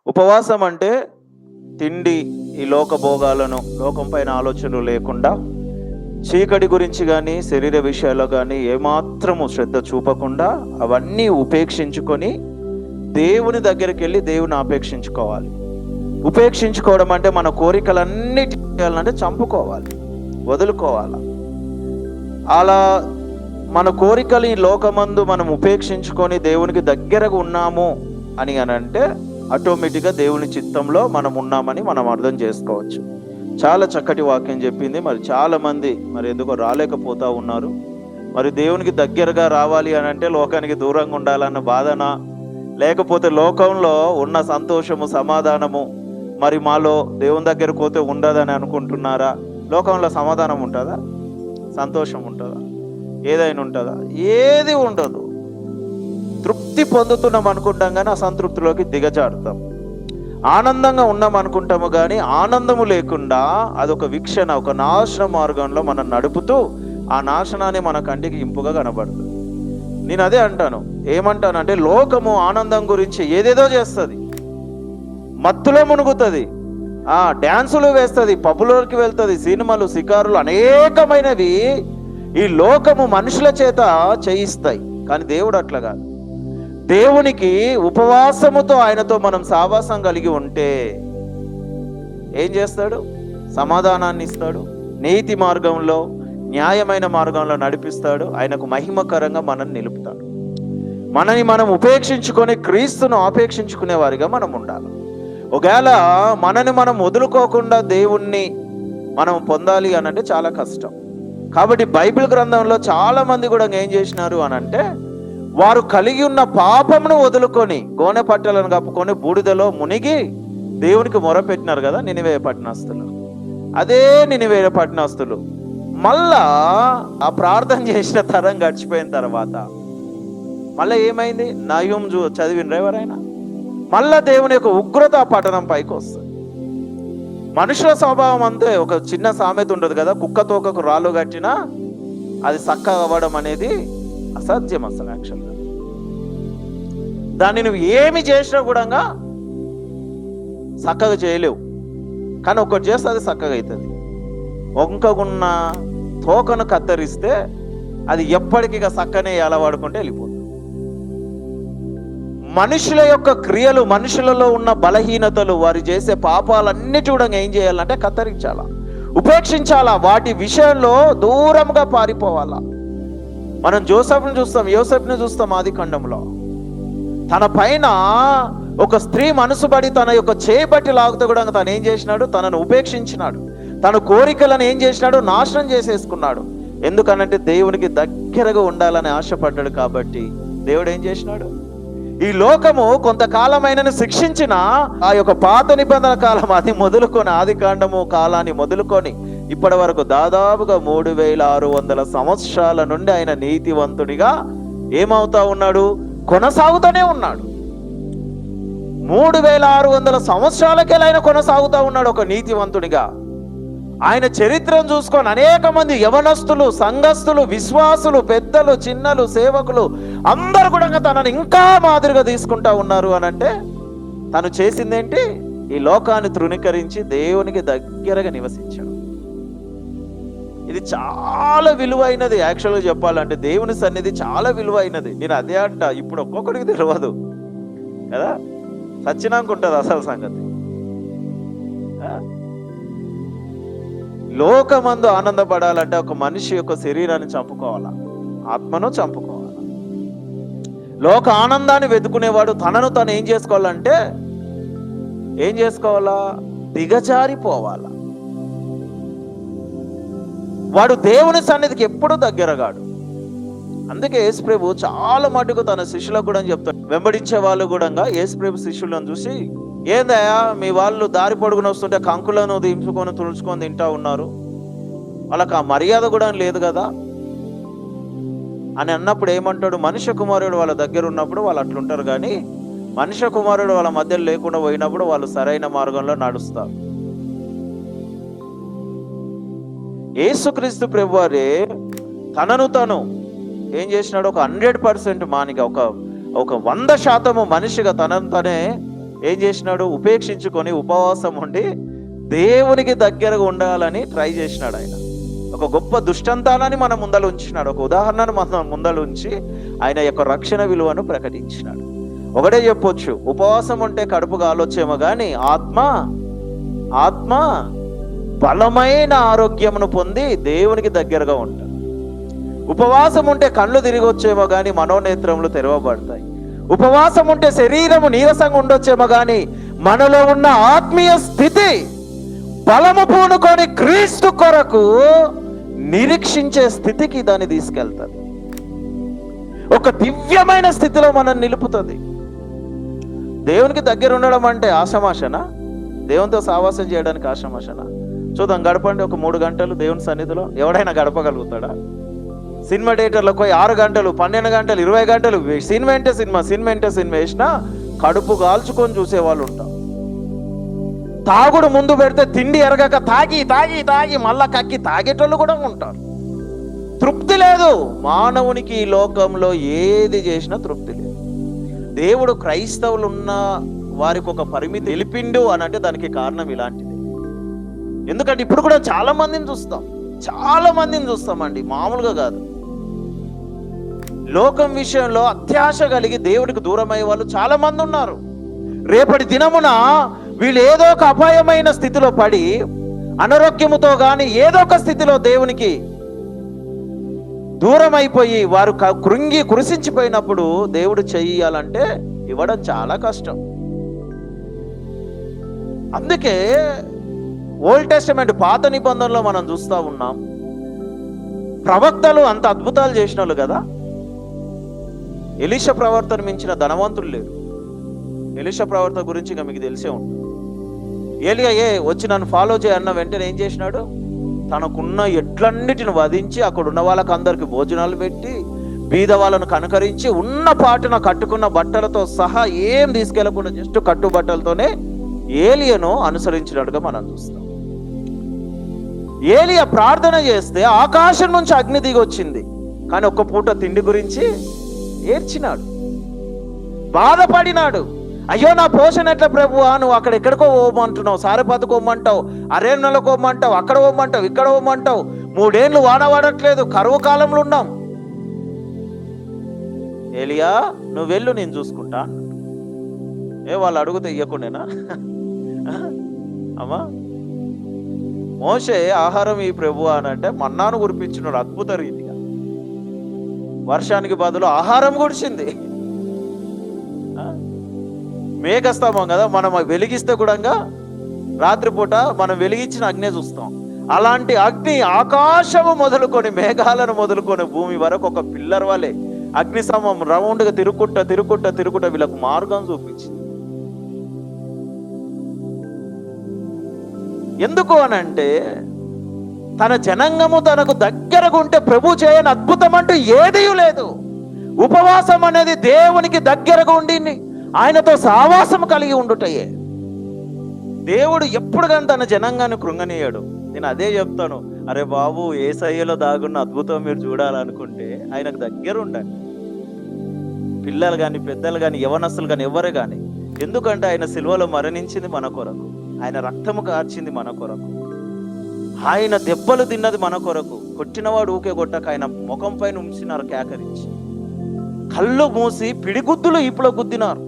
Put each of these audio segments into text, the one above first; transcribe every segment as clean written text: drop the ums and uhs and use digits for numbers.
ఉపవాసం అంటే తిండి, ఈ లోక భోగాలను, లోకం పైన ఆలోచనలు లేకుండా, చీకటి గురించి కానీ శరీర విషయాల్లో కానీ ఏమాత్రము శ్రద్ధ చూపకుండా అవన్నీ ఉపేక్షించుకొని దేవుని దగ్గరికి వెళ్ళి దేవుని ఆపేక్షించుకోవాలి. ఉపేక్షించుకోవడం అంటే మన కోరికలన్నిటి చేయాలంటే చంపుకోవాలి, వదులుకోవాలి. అలా మన కోరికలు ఈ లోకమందు మనం ఉపేక్షించుకొని దేవునికి దగ్గరగా ఉన్నాము అని అంటే ఆటోమేటిక్గా దేవుని చిత్తంలో మనం ఉన్నామని మనం అర్థం చేసుకోవచ్చు. చాలా చక్కటి వాక్యం చెప్పింది. మరి చాలా మంది మరి ఎందుకో రాలేకపోతా ఉన్నారు. మరి దేవునికి దగ్గరగా రావాలి అని అంటే లోకానికి దూరంగా ఉండాలన్న బాధన, లేకపోతే లోకంలో ఉన్న సంతోషము సమాధానము మరి మాలో దేవుని దగ్గరకు పోతే ఉండదని అనుకుంటున్నారా? లోకంలో సమాధానం ఉంటుందా? సంతోషం ఉంటుందా? ఏదైనా ఉంటుందా? ఏది ఉండదు. తృప్తి పొందుతున్నాం అనుకుంటాం కానీ అసంతృప్తిలోకి దిగజారుతాం. ఆనందంగా ఉన్నాం అనుకుంటాము కానీ ఆనందము లేకుండా అదొక వీక్షణ, ఒక నాశన మార్గంలో మనం నడుపుతూ ఆ నాశనాన్ని మన కంటికి ఇంపుగా కనబడుతుంది. నేను అదే అంటాను. ఏమంటానంటే లోకము ఆనందం గురించి ఏదేదో చేస్తుంది, మత్తులో మునుగుతుంది, డ్యాన్సులు వేస్తుంది, పబ్బులోకి వెళ్తుంది, సినిమాలు, షికారులు అనేకమైనవి ఈ లోకము మనుషుల చేత చేయిస్తాయి. కానీ దేవుడు అట్లా కాదు. దేవునికి ఉపవాసముతో ఆయనతో మనం సావాసం కలిగి ఉంటే ఏం చేస్తాడు? సమాధానాన్ని ఇస్తాడు, నీతి మార్గంలో, న్యాయమైన మార్గంలో నడిపిస్తాడు, ఆయనకు మహిమకరంగా మనల్ని నిలుపుతాడు. మనని మనం ఉపేక్షించుకొని క్రీస్తును ఆపేక్షించుకునే వారిగా మనం ఉండాలి. ఒకవేళ మనని మనం వదులుకోకుండా దేవుణ్ణి మనం పొందాలి అని అంటే చాలా కష్టం. కాబట్టి బైబిల్ గ్రంథంలో చాలా మంది కూడా ఏం చేసినారు అని అంటే వారు కలిగి ఉన్న పాపమును వదులుకొని గోనె పట్టలను కప్పుకొని బూడిదలో మునిగి దేవునికి మొరపెట్టినారు కదా నినివే పట్టణస్తులు. అదే నినివే పట్టణస్తులు మళ్ళా ఆ ప్రార్థన చేసిన తరం గడిచిపోయిన తర్వాత మళ్ళీ ఏమైంది? నయం చదివినరు ఎవరైనా? మళ్ళా దేవుని యొక్క ఉగ్రత ఆ పట్టణం పైకి వస్తుంది. మనుషుల స్వభావం అంతే. ఒక చిన్న సామెత ఉండదు కదా, కుక్క తోకకు రాళ్ళు కట్టినా అది చక్కగా అవ్వడం అనేది అసాధ్యం అసలు. యాక్చువల్గా దాన్ని నువ్వు ఏమి చేసినా కూడా చక్కగా చేయలేవు. కానీ ఒకటి చేస్తే అది చక్కగా అవుతుంది. వంకకున్న తోకను కత్తరిస్తే అది ఎప్పటికీ చక్కనే అలవాడుకుంటే వెళ్ళిపోతుంది. మనుషుల యొక్క క్రియలు, మనుషులలో ఉన్న బలహీనతలు, వారు చేసే పాపాలన్నిటి కూడా ఏం చేయాలంటే కత్తరించాలా, ఉపేక్షించాలా, వాటి విషయంలో దూరంగా పారిపోవాలా. మనం జోసెఫ్ని చూస్తాం, యోసెఫ్ని చూస్తాం. ఆది ఖండంలో తన పైన ఒక స్త్రీ మనసుబడి తన యొక్క చేపట్టి లాగుతూ కూడా తను ఏం చేసినాడు? తనను ఉపేక్షించినాడు. తన కోరికలను ఏం చేసినాడు? నాశనం చేసేసుకున్నాడు. ఎందుకనంటే దేవునికి దగ్గరగా ఉండాలని ఆశపడ్డాడు. కాబట్టి దేవుడు ఏం చేసినాడు? ఈ లోకము కొంతకాలమైనను శిక్షించిన ఆ యొక్క పాత నిబంధన కాలం అది మొదలుకొని, ఆది కాండము కాలాన్ని మొదలుకొని ఇప్పటి వరకు దాదాపుగా 3600 సంవత్సరాల నుండి ఆయన నీతివంతుడిగా ఏమవుతా ఉన్నాడు? కొనసాగుతూనే ఉన్నాడు. 3600 సంవత్సరాలకే ఆయన కొనసాగుతూ ఉన్నాడు ఒక నీతివంతుడిగా. ఆయన చరిత్రను చూసుకొని అనేక మంది యవనస్తులు, సంఘస్థులు, విశ్వాసులు, పెద్దలు, చిన్నలు, సేవకులు అందరూ కూడా తనని ఇంకా మాదిరిగా తీసుకుంటా ఉన్నారు అని అంటే తను చేసిందేంటి? ఈ లోకాన్ని తృణీకరించి దేవునికి దగ్గరగా నివసించాడు. ఇది చాలా విలువైనది. యాక్చువల్గా చెప్పాలంటే దేవుని సన్నిధి చాలా విలువైనది. నేను అదే అంట. ఇప్పుడు ఒక్కొక్కడికి తెలియదు కదా, సచ్చినాక ఉంటుంది అసలు సంగతి. లోకమందు ఆనందపడాలంటే ఒక మనిషి యొక్క శరీరాన్ని చంపుకోవాలా, ఆత్మను చంపుకోవాలా. లోక ఆనందాన్ని వెతుకునేవాడు తనను తను ఏం చేసుకోవాలంటే ఏం చేసుకోవాలా? దిగజారిపోవాలా. వాడు దేవుని సన్నిధికి ఎప్పుడూ దగ్గరగాడు. అందుకే యేసుప్రభు చాలా మటుకు తన శిష్యులకు కూడా చెప్తాడు. వెంబడించే వాళ్ళు కూడా యేసుప్రభు శిష్యులను చూసి, ఏందయ్యా మీ వాళ్ళు దారి పొడుగున వస్తుంటే కంకులను దింపుకొని తుడుచుకొని తింటా ఉన్నారు, వాళ్ళకి ఆ మర్యాద కూడా లేదు కదా అని అన్నప్పుడు ఏమంటాడు? మనుష్య కుమారుడు వాళ్ళ దగ్గర ఉన్నప్పుడు వాళ్ళు అట్లుంటారు, కానీ మనుష్య కుమారుడు వాళ్ళ మధ్యలో లేకుండా పోయినప్పుడు వాళ్ళు సరైన మార్గంలో నడుస్తారు. యేసుక్రీస్తు ప్రభువారే తనను తను ఏం చేసినాడు? ఒక 100% మానిగా, ఒక 100% మనిషిగా తనను తనే ఏం చేసినాడు? ఉపేక్షించుకొని ఉపవాసం ఉండి దేవునికి దగ్గరగా ఉండాలని ట్రై చేసినాడు. ఆయన ఒక గొప్ప దుష్టంతానాన్ని మన ముందలు ఉంచినాడు. ఒక ఉదాహరణను మన ముందలు ఉంచి ఆయన యొక్క రక్షణ విలువను ప్రకటించినాడు. ఒకటే చెప్పొచ్చు, ఉపవాసం ఉంటే కడుపు కాలొచ్చేమో కానీ ఆత్మ బలమైన ఆరోగ్యమును పొంది దేవునికి దగ్గరగా ఉంటాడు. ఉపవాసం ఉంటే కళ్ళు తిరిగి వచ్చేమో కానీ మనోనేత్రములు తెరవబడతాయి. ఉపవాసం ఉంటే శరీరము నీరసంగా ఉండొచ్చేమో కానీ మనలో ఉన్న ఆత్మీయ స్థితి బలము పూనుకొని క్రీస్తు కొరకు నిరీక్షించే స్థితికి దాన్ని తీసుకెళ్తుంది. ఒక దివ్యమైన స్థితిలో మనం నిలుపుతుంది. దేవునికి దగ్గర ఉండడం అంటే ఆషమాషనా? దేవునితో సావాసం చేయడానికి ఆషమాషనా? చూద్దాం, గడపండి ఒక 3 గంటలు దేవుని సన్నిధిలో. ఎవడైనా గడపగలుగుతాడా? సినిమా థియేటర్లకు పోయి 6 గంటలు 12 గంటలు 20 గంటలు సినిమా అంటే సినిమా వేసినా కడుపు కాల్చుకొని చూసేవాళ్ళు ఉంటారు. తాగుడు ముందు పెడితే తిండి ఎరగక తాగి తాగి తాగి మళ్ళా కక్కి తాగేటోళ్ళు కూడా ఉంటారు. తృప్తి లేదు మానవునికి. ఈ లోకంలో ఏది చేసినా తృప్తి లేదు. దేవుడు క్రైస్తవులు ఉన్న వారికి ఒక పరిమితి నిలిపిండు అని అంటే దానికి కారణం ఇలాంటిది. ఎందుకంటే ఇప్పుడు కూడా చాలా మందిని చూస్తామండి, మామూలుగా కాదు. లోకం విషయంలో అత్యాశ కలిగి దేవుడికి దూరమయ్యే వాళ్ళు చాలా మంది ఉన్నారు. రేపటి దినమున వీళ్ళు ఏదో ఒక అపాయమైన స్థితిలో పడి అనారోగ్యముతో కానీ ఏదో ఒక స్థితిలో దేవునికి దూరం అయిపోయి వారు కృంగి కురిసించిపోయినప్పుడు దేవుడు చెయ్యాలంటే ఇవ్వడం చాలా కష్టం. అందుకే ఓల్డ్ టెస్టమెంట్ పాత నిబంధనలో మనం చూస్తూ ఉన్నాం, ప్రవక్తలు అంత అద్భుతాలు చేసిన వాళ్ళు కదా. ఎలీషా ప్రవర్తన మించిన ధనవంతులు లేరు. ఎలీషా ప్రవర్తన గురించి ఇంకా మీకు తెలిసే ఉంటుంది. ఏలియా వచ్చి నన్ను ఫాలో చేయన్న వెంటనే ఏం చేసినాడు? తనకున్న ఎట్లన్నిటిని వధించి అక్కడ ఉన్న వాళ్ళకి అందరికి భోజనాలు పెట్టి బీద వాళ్ళను కనకరించి ఉన్న పాటున కట్టుకున్న బట్టలతో సహా ఏం తీసుకెళ్లకుండా జస్ట్ కట్టు బట్టలతోనే ఏలియాను అనుసరించినట్టుగా మనం చూస్తాం. ఏలియా ప్రార్థన చేస్తే ఆకాశం నుంచి అగ్ని దిగి వచ్చింది, కానీ ఒక్క పూట తిండి గురించి ఏడ్చినాడు, బాధపడినాడు. అయ్యో నా పోషణ ఎట్లా ప్రభువా, నువ్వు అక్కడ ఎక్కడికో పోమంటున్నావు, సారెపాతకు పోమంటావు, అరేణలకు పోమంటావు, అక్కడ పోమంటావు, ఇక్కడ పోమంటావు, 3 ఏళ్ళు వాన వాడట్లేదు, కరువు కాలంలో ఉన్నాం. ఏలియా నువ్వు వెళ్ళు, నేను చూసుకుంటా. వాళ్ళు అడుగుతే ఇయ్యకుండేనా? అమ్మా మోషే ఆహారం ఈ ప్రభు అని అంటే మన్నాను కురిపించినాడు అద్భుత రీతిగా. వర్షానికి బదులు ఆహారం కురిసింది. మేఘస్తంభం కదా, మనం వెలిగిస్తే కూడా రాత్రిపూట మనం వెలిగించిన అగ్ని చూస్తాం. అలాంటి అగ్ని ఆకాశము మొదలుకొని మేఘాలను మొదలుకొని భూమి వరకు ఒక పిల్లర్ వలె అగ్నిస్తంభం రౌండ్గా తిరుక్కుంటా వీళ్ళకు మార్గం చూపించింది. ఎందుకు అనంటే తన జనాంగము తనకు దగ్గరగా ఉంటే ప్రభు చేయని అద్భుతం అంటూ ఏదీ లేదు. ఉపవాసం అనేది దేవునికి దగ్గరగా ఉండి ఆయనతో సావాసం కలిగి ఉండుటయే. దేవుడు ఎప్పుడు కానీ తన జనాంగాన్ని కృంగనీయాడు. నేను అదే చెప్తాను, అరే బాబు యేసయ్యలో దాగున్న అద్భుతం మీరు చూడాలనుకుంటే ఆయనకు దగ్గర ఉండండి. పిల్లలు కానీ పెద్దలు కానీ యవనస్తులు కానీ ఎవరు కానీ. ఎందుకంటే ఆయన సిలువలో మరణించింది మన కొరకు, ఆయన రక్తము కార్చింది మన కొరకు, ఆయన దెబ్బలు తిన్నది మన కొరకు. కొట్టినవాడు ఊకే కొట్టక ఆయన ముఖం పైన ఉంచినారు కేకరించి, కళ్ళు మూసి పిడిగుద్దులు ఇప్పుడు గుద్దినారు.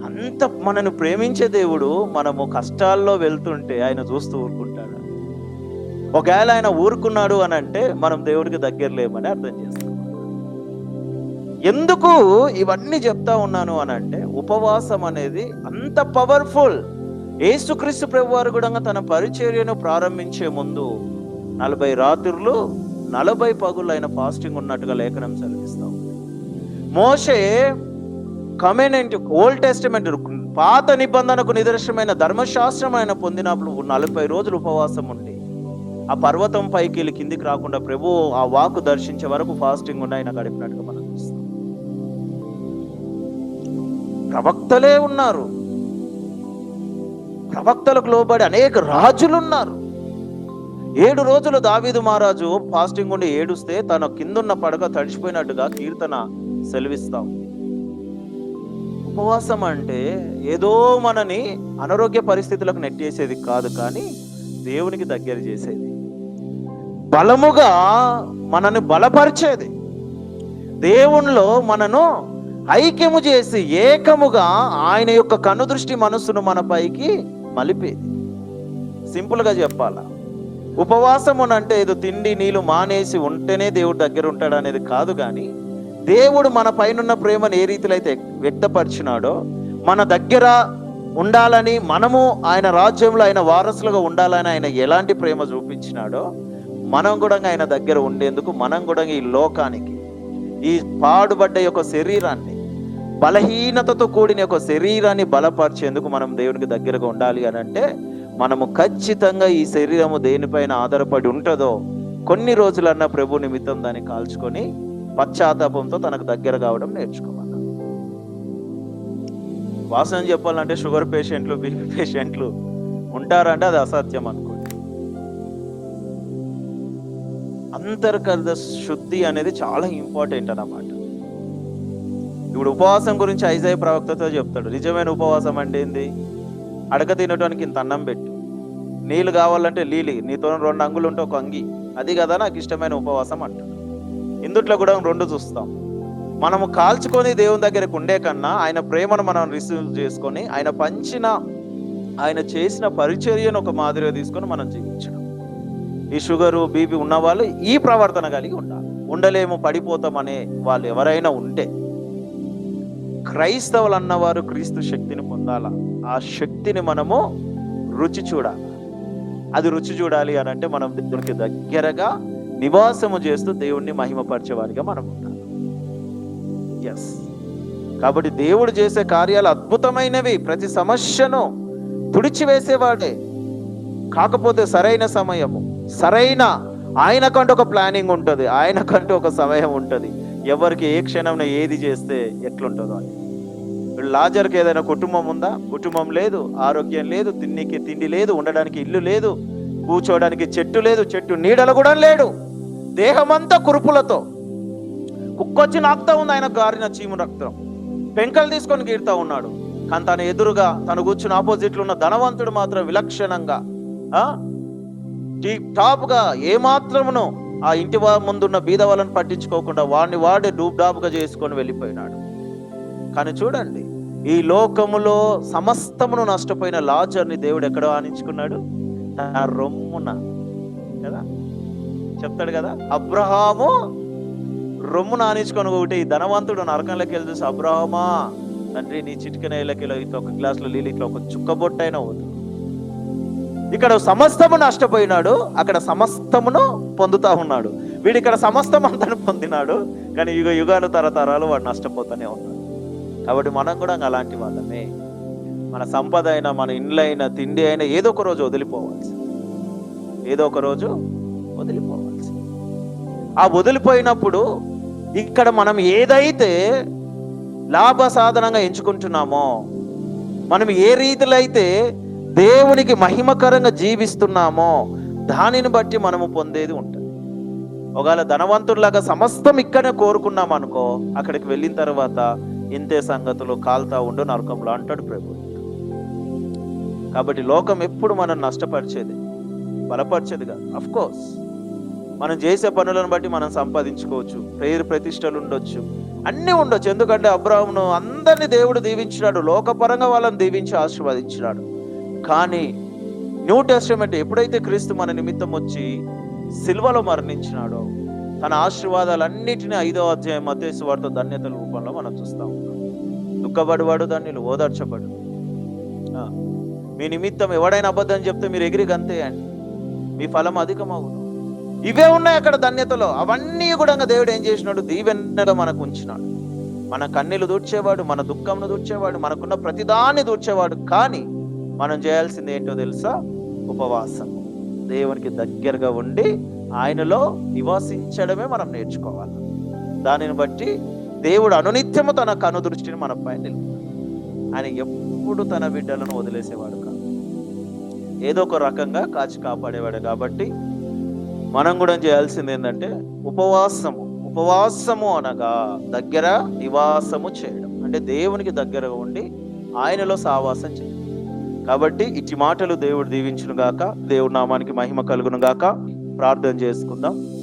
అంత మనను ప్రేమించే దేవుడు మనము కష్టాల్లో వెళ్తుంటే ఆయన చూస్తూ ఊరుకుంటాడు. ఒకవేళ ఆయన ఊరుకున్నాడు అని అంటే మనం దేవుడికి దగ్గర లేమని అర్థం చేస్తాం. ఎందుకు ఇవన్నీ చెప్తా ఉన్నాను అని అంటే ఉపవాసం అనేది అంత పవర్ఫుల్. యేసుక్రీస్తు ప్రభువారు కూడా తన పరిచర్యను ప్రారంభించే ముందు 40 రాత్రులు 40 పగుళ్ళు ఆయన ఫాస్టింగ్ ఉన్నట్టుగా లేఖనం సెలవిస్తాం. మోషే కమెనెంట్ ఓల్డ్ టెస్టమెంట్ పాత నిబంధనకు నిదర్శనమైన ధర్మశాస్త్రం ఆయన పొందినప్పుడు 40 రోజులు ఉపవాసం ఉండి ఆ పర్వతం పైకి వెళ్ళి కిందికి రాకుండా ప్రభు ఆ వాకు దర్శించే వరకు ఫాస్టింగ్ ఉండి ఆయన గడిపినట్టుగా మనం చూస్తాం. ప్రవక్తలే ఉన్నారు, ప్రవక్తలకు లోబడి అనేక రాజులు ఉన్నారు. 7 రోజులు దావీదు మహారాజు ఫాస్టింగ్ ఉండి ఏడుస్తే తన కిందున్న పడక తడిచిపోయినట్టుగా కీర్తన సెలవిస్తాం. ఉపవాసం అంటే ఏదో మనని అనారోగ్య పరిస్థితులకు నెట్టేసేది కాదు, కానీ దేవునికి దగ్గర చేసేది, బలముగా మనని బలపరిచేది, దేవునిలో మనను ఐక్యము చేసి ఏకముగా ఆయన యొక్క కనుదృష్టి మనస్సును మన పైకి మలిపేది. సింపుల్గా చెప్పాలా, ఉపవాసం అంటే ఏదో తిండి నీళ్ళు మానేసి ఉంటేనే దేవుడు దగ్గర ఉంటాడు అనేది కాదు, కానీ దేవుడు మన పైన ప్రేమను ఏ రీతిలో అయితే వ్యక్తపరిచినాడో, మన దగ్గర ఉండాలని, మనము ఆయన రాజ్యంలో ఆయన వారసులుగా ఉండాలని ఆయన ఎలాంటి ప్రేమ చూపించినాడో, మనం కూడా ఆయన దగ్గర ఉండేందుకు, మనం కూడా ఈ లోకానికి, ఈ పాడుబడ్డ యొక్క శరీరాన్ని, బలహీనతతో కూడిన యొక్క శరీరాన్ని బలపరిచేందుకు మనం దేవునికి దగ్గరగా ఉండాలి అని అంటే, మనము ఖచ్చితంగా ఈ శరీరము దేనిపైన ఆధారపడి ఉంటుందో కొన్ని రోజులన్నా ప్రభు నిమిత్తం దాన్ని కాల్చుకొని పశ్చాత్తాపంతో తనకు దగ్గర కావడం నేర్చుకోవాలి. వాసన చెప్పాలంటే షుగర్ పేషెంట్లు, బీపీ పేషెంట్లు ఉంటారంటే అది అసత్యం అనుకోండి. అంతర్గత శుద్ధి అనేది చాలా ఇంపార్టెంట్ అన్నమాట. ఇప్పుడు ఉపవాసం గురించి ఐజాయా ప్రవక్తతో చెప్తాడు. నిజమైన ఉపవాసం అంటే ఏంది? అడగ తినటానికి ఇంత అన్నం పెట్టు, నీళ్ళు కావాలంటే నీతో 2 అంగులు ఉంటే ఒక అంగి, అది కదా నాకు ఇష్టమైన ఉపవాసం అంటాడు. ఇందుట్లో కూడా 2 చూస్తాం. మనము కాల్చుకొని దేవుని దగ్గరకు ఉండే కన్నా ఆయన ప్రేమను మనం రిసీవ్ చేసుకొని ఆయన చేసిన పరిచర్యను ఒక మాదిరిగా తీసుకొని మనం జీవించడం. ఈ షుగరు బీపీ ఉన్న వాళ్ళు ఈ ప్రవర్తన కలిగి ఉండాలి. ఉండలేము, పడిపోతాం అనే వాళ్ళు ఎవరైనా ఉంటే, క్రైస్తవులు అన్నవారు క్రీస్తు శక్తిని పొందాలా. ఆ శక్తిని మనము రుచి చూడాలి. అది రుచి చూడాలి అని అంటే మనం దేవునికి దగ్గరగా నివాసము చేస్తూ దేవుణ్ణి మహిమపరిచేవారిగా మనం ఉండాలి. ఎస్, కాబట్టి దేవుడు చేసే కార్యాలు అద్భుతమైనవి, ప్రతి సమస్యను తుడిచివేసేవాడే. కాకపోతే సరైన సమయము, ఆయనకంటూ ఒక ప్లానింగ్ ఉంటుంది, ఆయనకంటూ ఒక సమయం ఉంటుంది, ఎవరికి ఏ క్షణంలో ఏది చేస్తే ఎట్లుంటుందో అని. లాజర్కి ఏదైనా కుటుంబం ఉందా? కుటుంబం లేదు, ఆరోగ్యం లేదు, తిండి లేదు, ఉండడానికి ఇల్లు లేదు, కూర్చోడానికి చెట్టు లేదు, చెట్టు నీడలు కూడా లేడు, దేహమంతా కురుపులతో, కుక్కొచ్చి నాకుతా ఉంది ఆయన గారిన చీము రక్తం, పెంకలు తీసుకొని గీరుతా ఉన్నాడు. కానీ తన ఎదురుగా తను కూర్చుని ఆపోజిట్లో ఉన్న ధనవంతుడు మాత్రం విలక్షణంగా టీప్ టాప్ గా ఏమాత్రమును ఆ ఇంటి ముందున్న బీద వాళ్ళని పట్టించుకోకుండా వాడే డూబ్డాబ్గా చేసుకొని వెళ్ళిపోయినాడు. కానీ చూడండి, ఈ లోకములో సమస్తమును నష్టపోయిన లాజర్ని దేవుడు ఎక్కడ ఆనించుకున్నాడు? తన రొమ్మున కదా చెప్తాడు కదా, అబ్రహాము రొమ్మున ఆనించుకొని ఒకటి. ఈ ధనవంతుడు నరకంలోకి వెళ్ళి చూసి, అబ్రహామా తండ్రి నీ చిటికెన ఇళ్ళకి ఇట్లా ఒక గ్లాసులో నీళ్ళు ఇట్లా ఒక చుక్కబొట్టైనా వద్దు. ఇక్కడ సమస్తము నష్టపోయినాడు, అక్కడ సమస్తమును పొందుతా ఉన్నాడు. వీడు ఇక్కడ సమస్తం అంతా పొందినాడు, కానీ యుగాలు తరతరాలు వాడు నష్టపోతూనే ఉన్నాడు. కాబట్టి మనం కూడా అలాంటి వాళ్ళమే. మన సంపద అయినా, మన ఇండ్లైనా, తిండి అయినా ఏదో ఒక రోజు వదిలిపోవాల్సి. ఆ వదిలిపోయినప్పుడు ఇక్కడ మనం ఏదైతే లాభ సాధనంగా ఎంచుకుంటున్నామో, మనం ఏ రీతిలో అయితే దేవునికి మహిమకరంగా జీవిస్తున్నామో దానిని బట్టి మనము పొందేది ఉంటుంది. ఒకవేళ ధనవంతుల్లాగా సమస్తం ఇక్కడనే కోరుకున్నాం అనుకో, అక్కడికి వెళ్ళిన తర్వాత ఇంతే సంగతులు కాల్తా ఉండు నరకంలో అంటాడు ప్రభు. కాబట్టి లోకం ఎప్పుడు మనం నష్టపరిచేది, బలపరిచేది కాదు. అఫ్ కోర్స్ మనం చేసే పనులను బట్టి మనం సంపాదించుకోవచ్చు, పేరు ప్రతిష్టలు ఉండొచ్చు, అన్నీ ఉండొచ్చు. ఎందుకంటే అబ్రాహామును అందరినీ దేవుడు దీవించినాడు, లోకపరంగా వాళ్ళని దీవించి ఆశీర్వదించినాడు. కానీ న్యూ టెస్టమెంట్ ఎప్పుడైతే క్రీస్తు మన నిమిత్తం వచ్చి సిల్వలో మరణించినాడో, తన ఆశీర్వాదాలన్నిటినీ 5వ అధ్యాయం మత్తయి సువార్త ధన్యతల రూపంలో మనం చూస్తా ఉన్నాం. దుఃఖపడివాడు ధన్యులు, ఓదార్చబడు. మీ నిమిత్తం ఎవడైనా అబద్ధం చెప్తే మీరు ఎగిరి గంతేయండి, మీ ఫలం అధికమవును. ఇవే ఉన్నాయి అక్కడ ధన్యతలో. అవన్నీ కూడా దేవుడు ఏం చేసినాడు? దీవెనగా మనకు ఉంచినాడు. మన కన్నీళ్లు దూర్చేవాడు, మన దుఃఖంను దూర్చేవాడు, మనకున్న ప్రతిదాన్ని దూర్చేవాడు. కానీ మనం చేయాల్సింది ఏంటో తెలుసా? ఉపవాసం. దేవునికి దగ్గరగా ఉండి ఆయనలో నివాసించడమే మనం నేర్చుకోవాలి. దానిని బట్టి దేవుడు అనునిత్యము తన కనుదృష్టిని మన పైన నిలుపుతాడు. ఆయన ఎప్పుడు తన బిడ్డలను వదిలేసేవాడు కాదు, ఏదో ఒక రకంగా కాచి కాపాడేవాడు. కాబట్టి మనం కూడా చేయాల్సింది ఏంటంటే ఉపవాసము అనగా దగ్గర నివాసము చేయడం. అంటే దేవునికి దగ్గరగా ఉండి ఆయనలో సావాసం చేయాలి. కాబట్టి ఇట్టి మాటలు దేవుడు దీవించును గాక. దేవుడి నామానికి మహిమ కలుగును గాక. ప్రార్థన చేసుకుందాం.